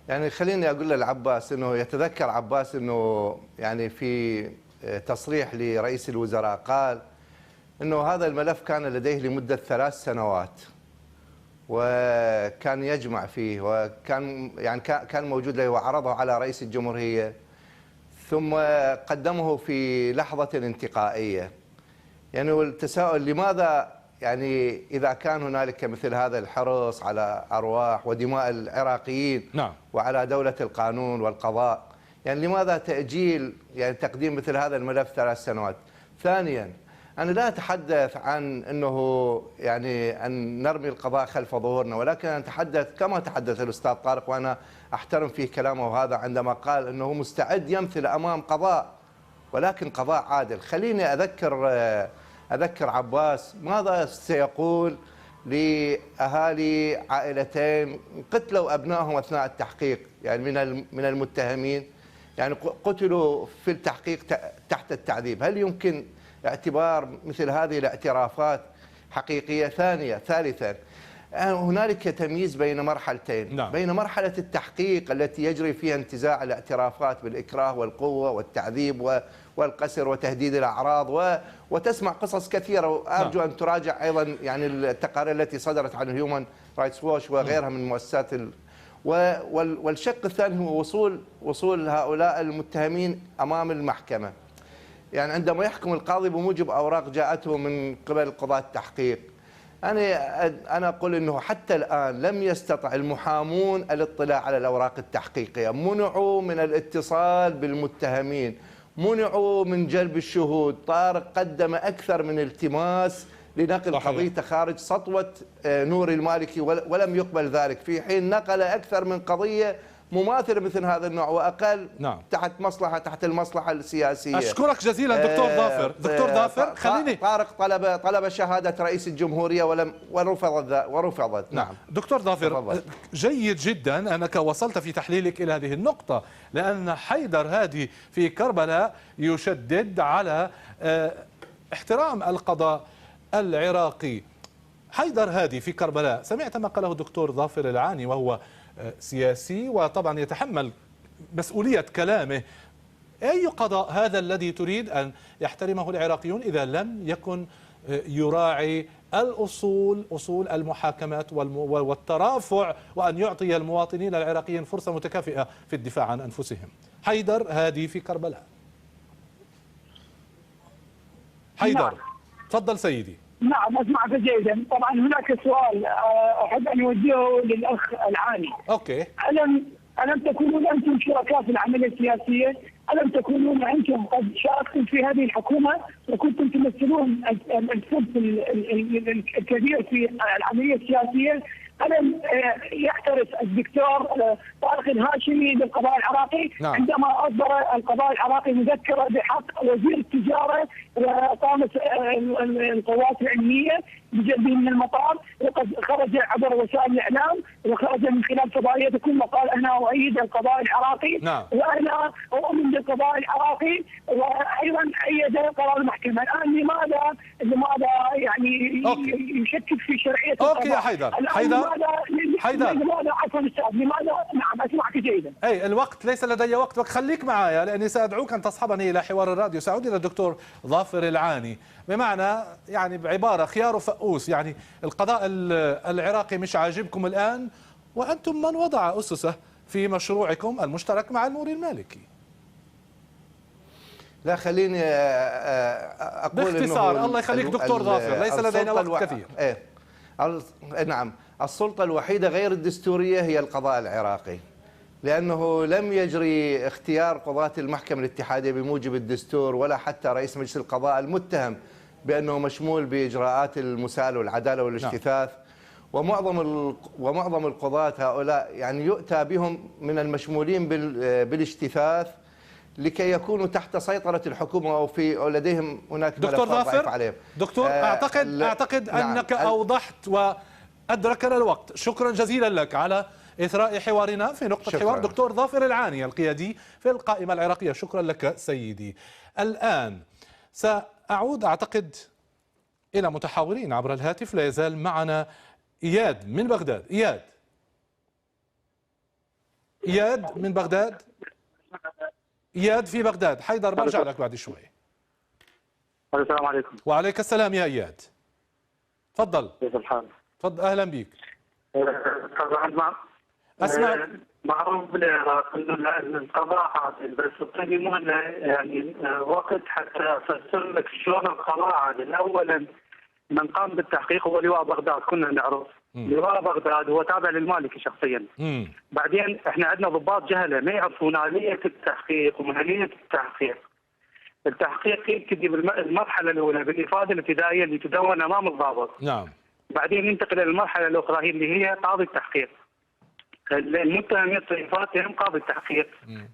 يعني خليني أقول للعباس أنه يتذكر عباس أنه يعني في تصريح لرئيس الوزراء قال أنه هذا الملف كان لديه لمدة 3 سنوات وكان يجمع فيه وكان يعني كان موجود له وعرضه على رئيس الجمهورية ثم قدمه في لحظة انتقائية. يعني والتساؤل لماذا يعني إذا كان هنالك مثل هذا الحرص على أرواح ودماء العراقيين نعم. وعلى دولة القانون والقضاء، يعني لماذا تأجيل يعني تقديم مثل هذا الملف 3 سنوات؟ ثانيا أنا لا أتحدث عن أنه يعني أن نرمي القضاء خلف ظهورنا، ولكن أتحدث كما تحدث الأستاذ طارق وأنا أحترم فيه كلامه هذا عندما قال أنه مستعد يمثل أمام قضاء ولكن قضاء عادل. خليني أذكر عباس ماذا سيقول لأهالي عائلتين قتلوا أبنائهم أثناء التحقيق، يعني من المتهمين، يعني قتلوا في التحقيق تحت التعذيب. هل يمكن اعتبار مثل هذه الاعترافات حقيقية؟ ثالثا هنالك تمييز بين مرحلتين. نعم. بين مرحلة التحقيق التي يجري فيها انتزاع الاعترافات بالإكراه والقوة والتعذيب والقسر وتهديد الأعراض وتسمع قصص كثيرة، وأرجو أن تراجع أيضا يعني التقارير التي صدرت عن هيومن رايتس ووتش وغيرها من المؤسسات والشق الثاني هو وصول هؤلاء المتهمين أمام المحكمة. يعني عندما يحكم القاضي بموجب أوراق جاءته من قبل قضاة التحقيق، أنا أقول أنه حتى الآن لم يستطع المحامون الاطلاع على الأوراق التحقيقية، منعوا من الاتصال بالمتهمين، منعوا من جلب الشهود. طارق قدم أكثر من التماس لنقل قضيته خارج سطوة نور المالكي ولم يقبل ذلك، في حين نقل أكثر من قضية مماثلة مثل هذا النوع وأقل نعم. تحت المصلحة السياسية. أشكرك جزيلا دكتور ظافر. دكتور ظافر خليني طارق طلب شهادة رئيس الجمهورية ورفضت. نعم. دكتور ظافر جيد جدا أنك وصلت في تحليلك إلى هذه النقطة، لأن حيدر هادي في كربلاء يشدد على احترام القضاء العراقي. حيدر هادي في كربلاء، سمعت ما قاله الدكتور ظافر العاني وهو سياسي وطبعا يتحمل مسؤولية كلامه. أي قضاء هذا الذي تريد أن يحترمه العراقيون إذا لم يكن يراعي الأصول، أصول المحاكمات والترافع، وأن يعطي المواطنين العراقيين فرصة متكافئة في الدفاع عن أنفسهم؟ حيدر هادي في كربلاء. حيدر تفضل سيدي. نعم أسمعك جيدا. طبعا هناك سؤال أحب أن أوجهه للأخ العاني. أوكي. ألم تكونون أنتم شركاء في العملية السياسية؟ ألم تكونون أنتم قد شاركتم في هذه الحكومة وكنتم تمثلون الصف الكبير في العملية السياسية؟ ألم يحترس الدكتور طارق الهاشمي للقضاء العراقي عندما أصدر القضاء العراقي مذكرة بحق وزير التجارة وقامت القوات الأمنية بجلبه من المطار، وقد خرج عبر وسائل الإعلام وخرج من خلال فضائيته وقال أنا أؤيد القضاء العراقي وأنا أؤمن بالقضاء العراقي، وأيضا أيد قرار المحكمة. الآن لماذا يعني يشكك في شرعية القضاء؟ يا حيدر لماذا عفوا أستاذ لماذا؟ نعم أسمعك جيدا. أي الوقت ليس لدي وقت، خليك معايا لأني سأدعوك أن تصحبني إلى حوار الراديو. سأعود إلى الدكتور ظافر العاني، بمعنى يعني بعبارة خيار فؤوس، يعني القضاء العراقي مش عاجبكم الآن وأنتم من وضع أسسه في مشروعكم المشترك مع النور المالكي. لا خليني أقول باختصار. الله يخليك دكتور ظافر، ليس لدينا وقت كثير. نعم، السلطة الوحيدة غير الدستورية هي القضاء العراقي، لأنه لم يجري اختيار قضاة المحكمة الاتحادية بموجب الدستور ولا حتى رئيس مجلس القضاء المتهم بأنه مشمول بإجراءات المساءلة والعدالة والاجتثاث. ومعظم القضاة هؤلاء يعني يؤتى بهم من المشمولين بالاجتثاث لكي يكونوا تحت سيطرة الحكومة ولديهم هناك دكتور ظافر. دكتور أعتقد أنك أوضحت وأدركنا الوقت. شكرا جزيلا لك على إثراء حوارنا في نقطة حوار دكتور ظافر العاني القيادي في القائمة العراقية. شكرا لك سيدي. الآن سأعود أعتقد إلى متحاورين عبر الهاتف. لا يزال معنا إياد من بغداد. إياد من بغداد. إياد في بغداد. حيدر برجع لك بعد شوي. السلام عليكم. وعليك السلام يا إياد. تفضل. كيف الحال؟ تفضل أهلا بك. طبعا أسمع. معروف بالعراق انه القضاء عادل، بس الطبي مو يعني وقت حتى افسر لك شلون القضاء عادل. اولا من قام بالتحقيق هو لواء بغداد، كنا نعرف. لواء بغداد هو تابع للمالكي شخصيا. بعدين احنا عندنا ضباط جهله ما يعرفون آلية التحقيق ومهنية التحقيق. التحقيق يبتدي بالمرحله الاولى بالافاده الابتدائيه اللي تدون امام الضابط. نعم. بعدين ينتقل الى المرحله الاخرى هي اللي هي قاضي التحقيق. المتهم يعطي إفادة قاضي التحقيق.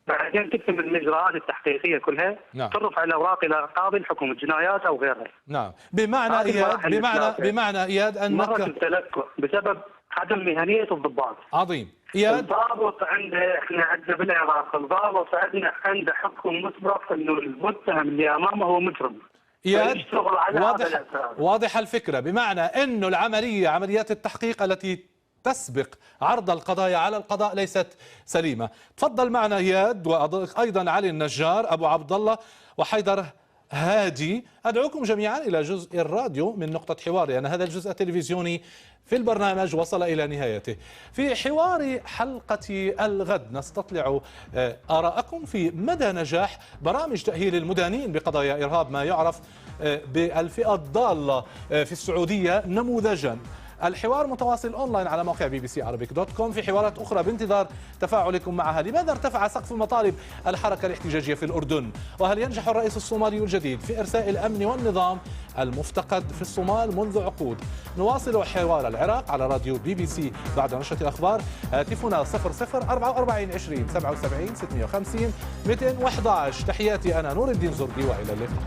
بعدين تكتب الاجراءات التحقيقيه كلها. نعم. ترفع الاوراق الى قاضي الحكم الجنايات او غيرها. نعم. بمعنى اياد انك مرت التلكؤ بسبب عدم مهنيه الضباط. عظيم. اياد الضابط احنا عندنا بالعراق الضابط عنده حكم مسبق انه المتهم اللي امامه هو مجرم. إياد واضح الفكرة، بمعنى أنه عمليات التحقيق التي تسبق عرض القضايا على القضاء ليست سليمة. تفضل معنا إياد، وأيضا علي النجار، أبو عبد الله، وحيدر هادي. أدعوكم جميعا إلى جزء الراديو من نقطة حوار، لأن هذا الجزء التلفزيوني في البرنامج وصل إلى نهايته. في حوار حلقة الغد نستطلع آراءكم في مدى نجاح برامج تأهيل المدانين بقضايا إرهاب، ما يعرف بالفئة الضالة في السعودية نموذجا. الحوار متواصل أونلاين على موقع bbcarabic.com في حوارات أخرى بانتظار تفاعلكم معها. لماذا ارتفع سقف مطالب الحركة الاحتجاجية في الأردن؟ وهل ينجح الرئيس الصومالي الجديد في إرساء الأمن والنظام المفتقد في الصومال منذ عقود؟ نواصل حوار العراق على راديو BBC بعد نشرة الأخبار. هاتفنا 0044 20 77 650 211. تحياتي أنا نور الدين زرقي، وإلى اللقاء.